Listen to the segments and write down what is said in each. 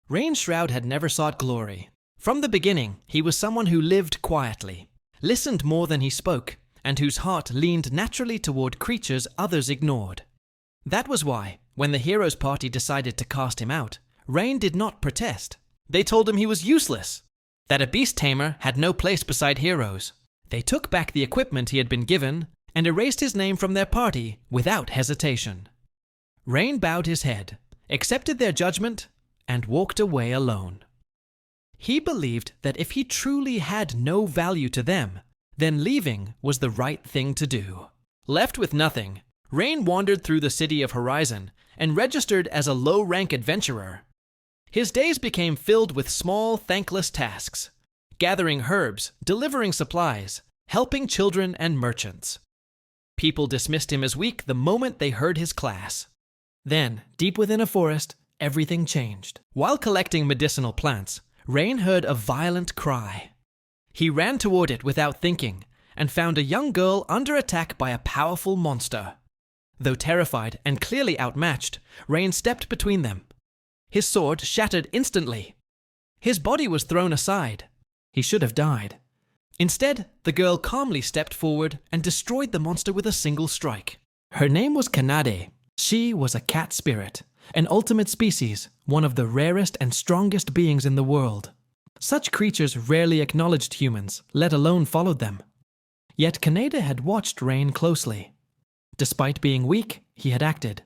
Rain Shroud had never sought glory. From the beginning, he was someone who lived quietly, listened more than he spoke, and whose heart leaned naturally toward creatures others ignored. That was why, when the hero's party decided to cast him out, Rain did not protest. They told him he was useless, that a beast tamer had no place beside heroes. They took back the equipment he had been given and erased his name from their party without hesitation. Rain bowed his head, accepted their judgment, and walked away alone. He believed that if he truly had no value to them, then leaving was the right thing to do. Left with nothing, Rain wandered through the city of Horizon and registered as a low-rank adventurer. His days became filled with small, thankless tasks, gathering herbs, delivering supplies, helping children and merchants. People dismissed him as weak the moment they heard his class. Then, deep within a forest, everything changed. While collecting medicinal plants, Rain heard a violent cry. He ran toward it without thinking and found a young girl under attack by a powerful monster. Though terrified and clearly outmatched, Rain stepped between them. His sword shattered instantly. His body was thrown aside. He should have died. Instead, the girl calmly stepped forward and destroyed the monster with a single strike. Her name was Kanade. She was a cat spirit, an ultimate species, one of the rarest and strongest beings in the world. Such creatures rarely acknowledged humans, let alone followed them. Yet Kanade had watched Rain closely. Despite being weak, he had acted.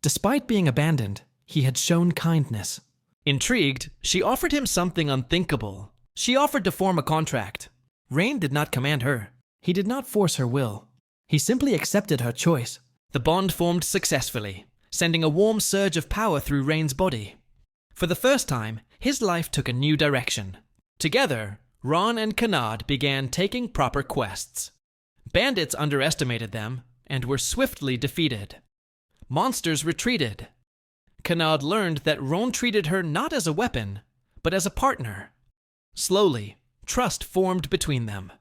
Despite being abandoned, he had shown kindness. Intrigued, she offered him something unthinkable. She offered to form a contract. Rain did not command her. He did not force her will. He simply accepted her choice. The bond formed successfully, sending a warm surge of power through Rain's body. For the first time, his life took a new direction. Together, Ron and Kanade began taking proper quests. Bandits underestimated them and were swiftly defeated. Monsters retreated. Kanade learned that Ron treated her not as a weapon, but as a partner. Slowly, trust formed between them.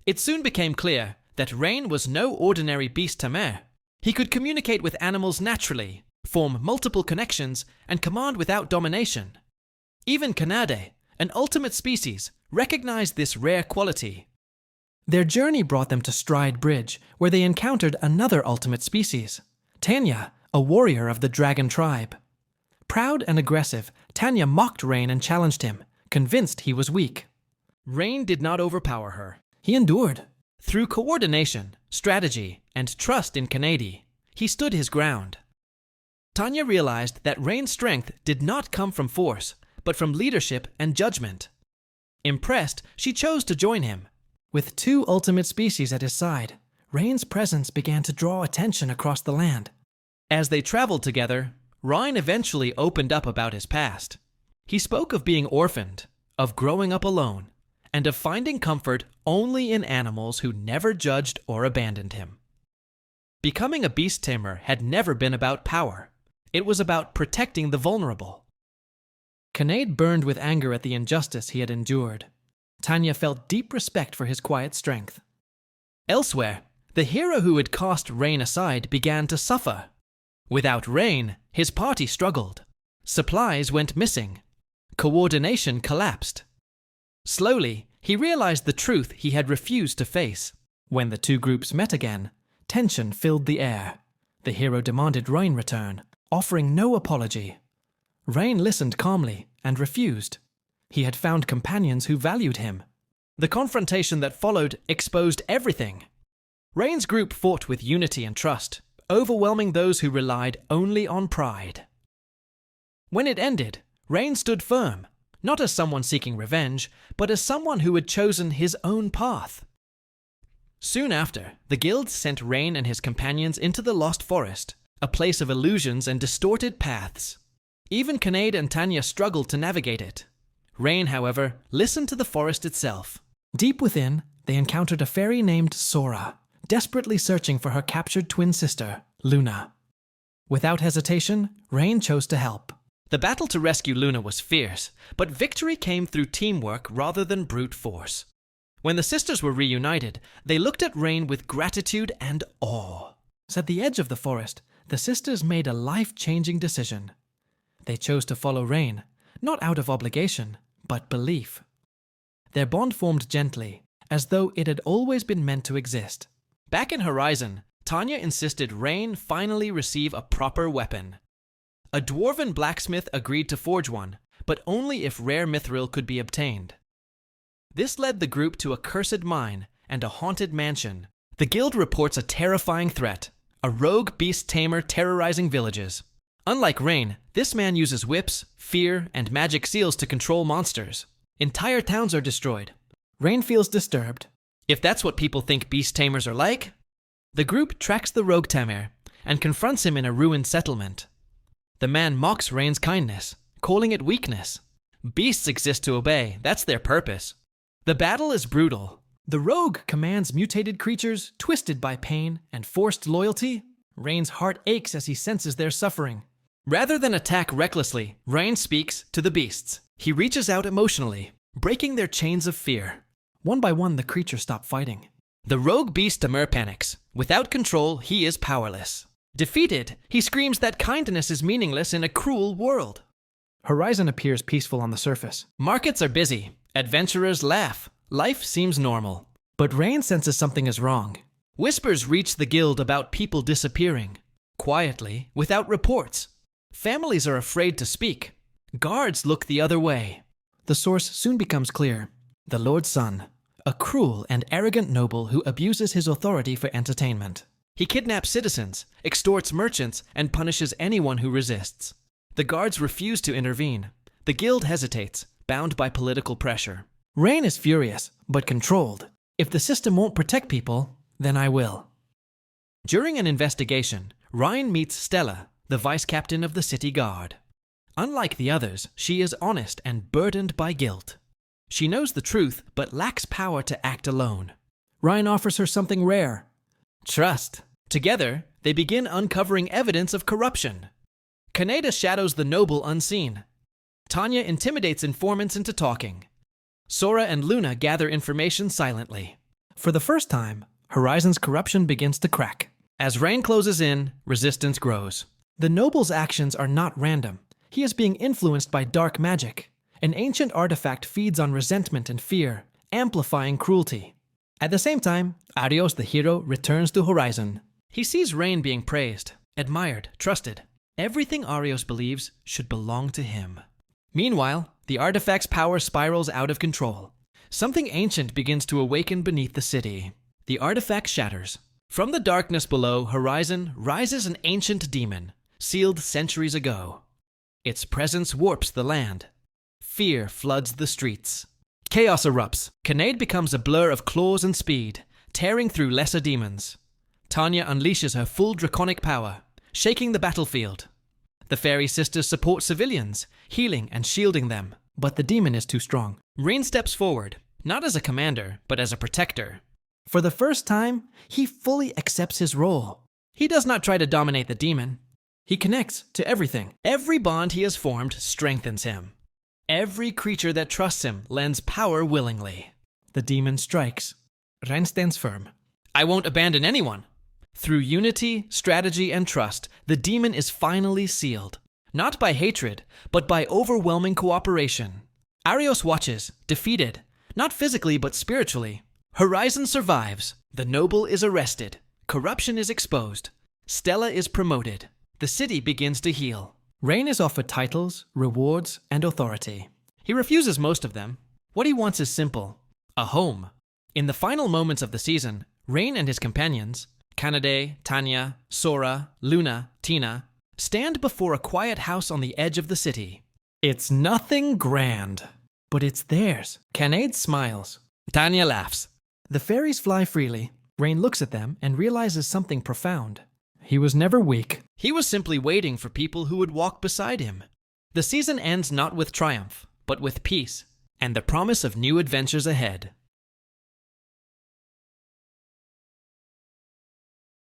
It soon became clear that Rain was no ordinary beast tamer. He could communicate with animals naturally, form multiple connections, and command without domination. Even Kanade, an ultimate species, recognized this rare quality. Their journey brought them to Stride Bridge, where they encountered another ultimate species, Tanya, a warrior of the dragon tribe. Proud and aggressive, Tanya mocked Rain and challenged him, convinced he was weak. Rain did not overpower her. He endured. Through coordination, strategy, and trust in Kanade, he stood his ground. Tanya realized that Rain's strength did not come from force, but from leadership and judgment. Impressed, she chose to join him. With two ultimate species at his side, Rain's presence began to draw attention across the land. As they traveled together, Rain eventually opened up about his past. He spoke of being orphaned, of growing up alone, and of finding comfort only in animals who never judged or abandoned him. Becoming a beast tamer had never been about power. It was about protecting the vulnerable. Kanade burned with anger at the injustice he had endured. Tanya felt deep respect for his quiet strength. Elsewhere, the hero who had cast Rain aside began to suffer. Without Rain, his party struggled. Supplies went missing. Coordination collapsed. Slowly, he realized the truth he had refused to face. When the two groups met again, tension filled the air. The hero demanded Rain return, offering no apology. Rain listened calmly and refused. He had found companions who valued him. The confrontation that followed exposed everything. Rain's group fought with unity and trust, overwhelming those who relied only on pride. When it ended, Rain stood firm, not as someone seeking revenge, but as someone who had chosen his own path. Soon after, the guild sent Rain and his companions into the Lost Forest, a place of illusions and distorted paths. Even Kanade and Tanya struggled to navigate it. Rain, however, listened to the forest itself. Deep within, they encountered a fairy named Sora, desperately searching for her captured twin sister, Luna. Without hesitation, Rain chose to help. The battle to rescue Luna was fierce, but victory came through teamwork rather than brute force. When the sisters were reunited, they looked at Rain with gratitude and awe. At the edge of the forest, the sisters made a life-changing decision. They chose to follow Rain, not out of obligation, but belief. Their bond formed gently, as though it had always been meant to exist. Back in Horizon, Tanya insisted Rain finally receive a proper weapon. A dwarven blacksmith agreed to forge one, but only if rare mithril could be obtained. This led the group to a cursed mine and a haunted mansion. The guild reports a terrifying threat, a rogue beast tamer terrorizing villages. Unlike Rain, this man uses whips, fear, and magic seals to control monsters. Entire towns are destroyed. Rain feels disturbed. If that's what people think beast tamers are like, the group tracks the rogue tamer and confronts him in a ruined settlement. The man mocks Rain's kindness, calling it weakness. Beasts exist to obey, that's their purpose. The battle is brutal. The rogue commands mutated creatures, twisted by pain and forced loyalty. Rain's heart aches as he senses their suffering. Rather than attack recklessly, Rain speaks to the beasts. He reaches out emotionally, breaking their chains of fear. One by one, the creatures stop fighting. The rogue beast tamer panics. Without control, he is powerless. Defeated, he screams that kindness is meaningless in a cruel world. Horizon appears peaceful on the surface. Markets are busy. Adventurers laugh. Life seems normal. But Rain senses something is wrong. Whispers reach the guild about people disappearing. Quietly, without reports. Families are afraid to speak. Guards look the other way. The source soon becomes clear. The Lord's son. A cruel and arrogant noble who abuses his authority for entertainment. He kidnaps citizens, extorts merchants, and punishes anyone who resists. The guards refuse to intervene. The guild hesitates, bound by political pressure. Rain is furious, but controlled. If the system won't protect people, then I will. During an investigation, Ryan meets Stella, the vice captain of the city guard. Unlike the others, she is honest and burdened by guilt. She knows the truth, but lacks power to act alone. Ryan offers her something rare: trust. Together, they begin uncovering evidence of corruption. Kaneda shadows the noble unseen. Tanya intimidates informants into talking. Sora and Luna gather information silently. For the first time, Horizon's corruption begins to crack. As Rain closes in, resistance grows. The noble's actions are not random. He is being influenced by dark magic. An ancient artifact feeds on resentment and fear, amplifying cruelty. At the same time, Arios the hero returns to Horizon. He sees Rain being praised, admired, trusted. Everything Arios believes should belong to him. Meanwhile, the artifact's power spirals out of control. Something ancient begins to awaken beneath the city. The artifact shatters. From the darkness below Horizon rises an ancient demon, sealed centuries ago. Its presence warps the land. Fear floods the streets. Chaos erupts. Kaneda becomes a blur of claws and speed, tearing through lesser demons. Tanya unleashes her full draconic power, shaking the battlefield. The fairy sisters support civilians, healing and shielding them. But the demon is too strong. Rain steps forward, not as a commander, but as a protector. For the first time, he fully accepts his role. He does not try to dominate the demon. He connects to everything. Every bond he has formed strengthens him. Every creature that trusts him lends power willingly. The demon strikes. Rain stands firm. I won't abandon anyone. Through unity, strategy, and trust, the demon is finally sealed. Not by hatred, but by overwhelming cooperation. Arios watches, defeated. Not physically, but spiritually. Horizon survives. The noble is arrested. Corruption is exposed. Stella is promoted. The city begins to heal. Rain is offered titles, rewards, and authority. He refuses most of them. What he wants is simple: a home. In the final moments of the season, Rain and his companions, Kaneda, Tanya, Sora, Luna, Tina, stand before a quiet house on the edge of the city. It's nothing grand, but it's theirs. Kaneda smiles. Tanya laughs. The fairies fly freely. Rain looks at them and realizes something profound. He was never weak. He was simply waiting for people who would walk beside him. The season ends not with triumph, but with peace, and the promise of new adventures ahead.